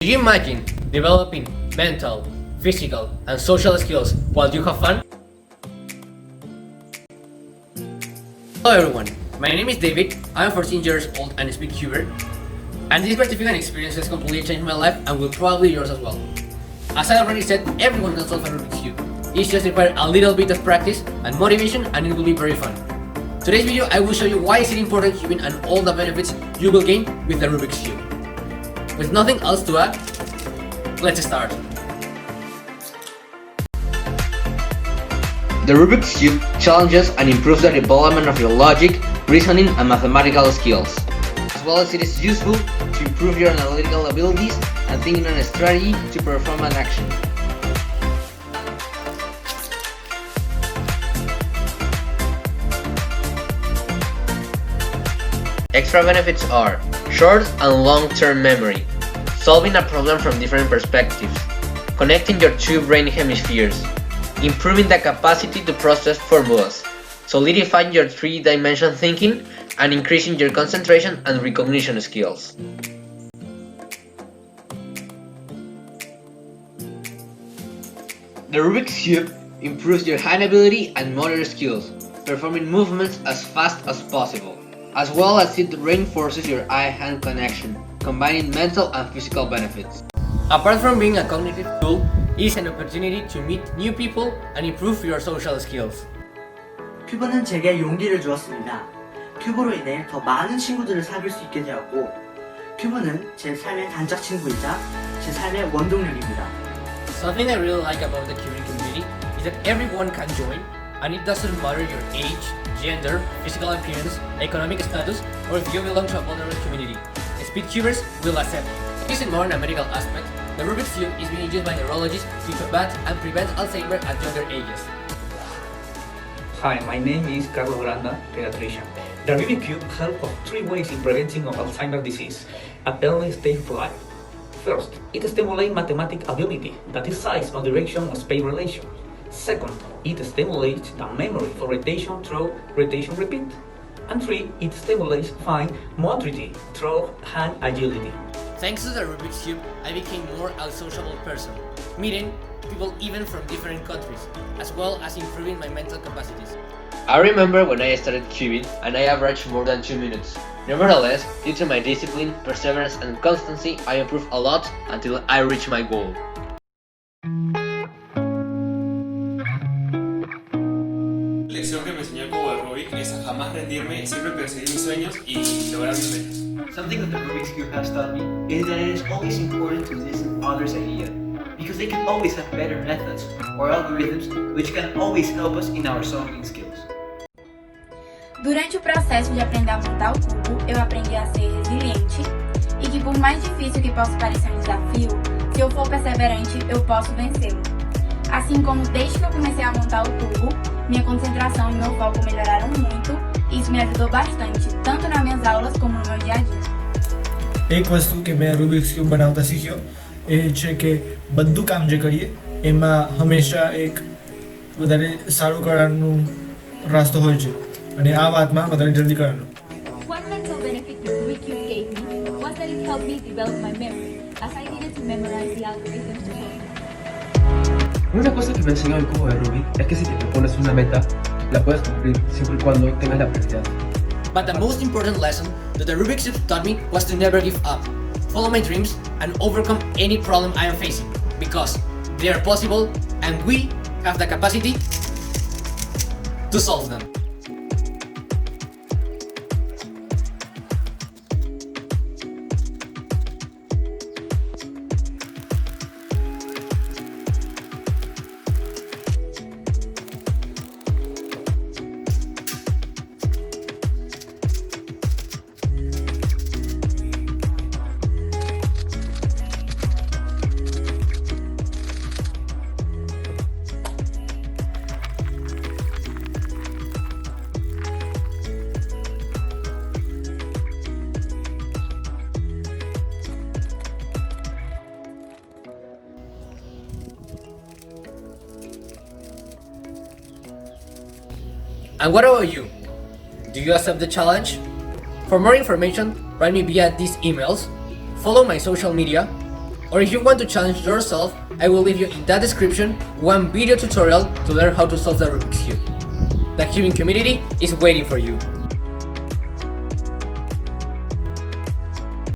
Do you imagine developing mental, physical, and social skills while you have fun? Hello everyone, my name is David, I am 14 years old and speak Cuban, and this gratificant experience has completely changed my life and will probably yours as well. As I already said, everyone can solve a Rubik's Cube. It just requires a little bit of practice and motivation, and it will be very fun. Today's video I will show you why is it important cubing and all the benefits you will gain with the Rubik's Cube. With nothing else to add, let's start. The Rubik's Cube challenges and improves the development of your logic, reasoning, and mathematical skills, as well as it is useful to improve your analytical abilities and thinking on a strategy to perform an action. Extra benefits are short and long-term memory, solving a problem from different perspectives, connecting your two brain hemispheres, improving the capacity to process formulas, solidifying your three-dimensional thinking, and increasing your concentration and recognition skills. The Rubik's Cube improves your hand ability and motor skills, performing movements as fast as possible, as well as it reinforces your eye-hand connection, combining mental and physical benefits. Apart from being a cognitive tool, it is an opportunity to meet new people and improve your social skills. 큐브는 제게 용기를 주었습니다. 큐브로 인해 더 많은 친구들을 사귈 수 있게 되었고, 큐브는 제 삶의 단짝 친구이자 제 삶의 원동력입니다. Something I really like about the cubing community is that everyone can join, and it doesn't matter your age, gender, physical appearance, economic status, or if you belong to a vulnerable community. Speedcubers will accept. Using more on a medical aspect, the Rubik's Cube is being used by neurologists to combat and prevent Alzheimer at younger ages. Hi, my name is Carlos Granda, pediatrician. The Rubik Cube helps of three ways in preventing of Alzheimer's disease at early stage of life. First, it stimulates mathematical ability, that is size or direction of space relation. Second, it stimulates the memory for rotation through rotation repeat. And three, it stimulates fine motility through hand agility. Thanks to the Rubik's Cube, I became more a sociable person, meeting people even from different countries, as well as improving my mental capacities. I remember when I started cubing and I averaged more than 2 minutes. Nevertheless, due to my discipline, perseverance, and constancy, I improved a lot until I reached my goal. La lección que me enseñó el cubo de Rubik es a jamás rendirme, siempre perseguir mis sueños y lograr mis metas. Something that the Rubik's Cube has taught me is that it is always important to listen to others' ideas, because they can always have better methods or algorithms which can always help us in our solving skills. Durante o processo de aprender a montar o cubo, eu aprendi a ser resiliente e que por mais difícil que possa parecer um desafio, se eu for perseverante, eu posso vencê-lo. Assim como desde que eu comecei a montar o cubo, minha concentração e meu foco melhoraram muito e isso me ajudou bastante, tanto nas minhas aulas como no meu dia a dia. એક વસ્તુ કે મેં Rubik's cube બનાવતા શીખ્યો એ છે કે બધું કામ જે કરીએ એમાં હંમેશા એક વધારે સારું કરવાનું રસ્તો હોય છે અને આ વાતમાં વધારે જલ્દી કરવાનું. One mental benefit the Rubik Cube gave me was that it helped me develop my memory, as I needed to memorize the algorithms to solve. Una cosa que me enseñó el cubo de Rubik es que si te propones una meta, la puedes cumplir siempre y cuando tengas la prioridad. But the most important lesson that the Rubik's Cube taught me was to never give up, follow my dreams, and overcome any problem I am facing, because they are possible and we have the capacity to solve them. And what about you? Do you accept the challenge? For more information, write me via these emails, follow my social media, Or if you want to challenge yourself, I will leave you in that description one video tutorial to learn how to solve the Rubik's Cube. The cubing community is waiting for you.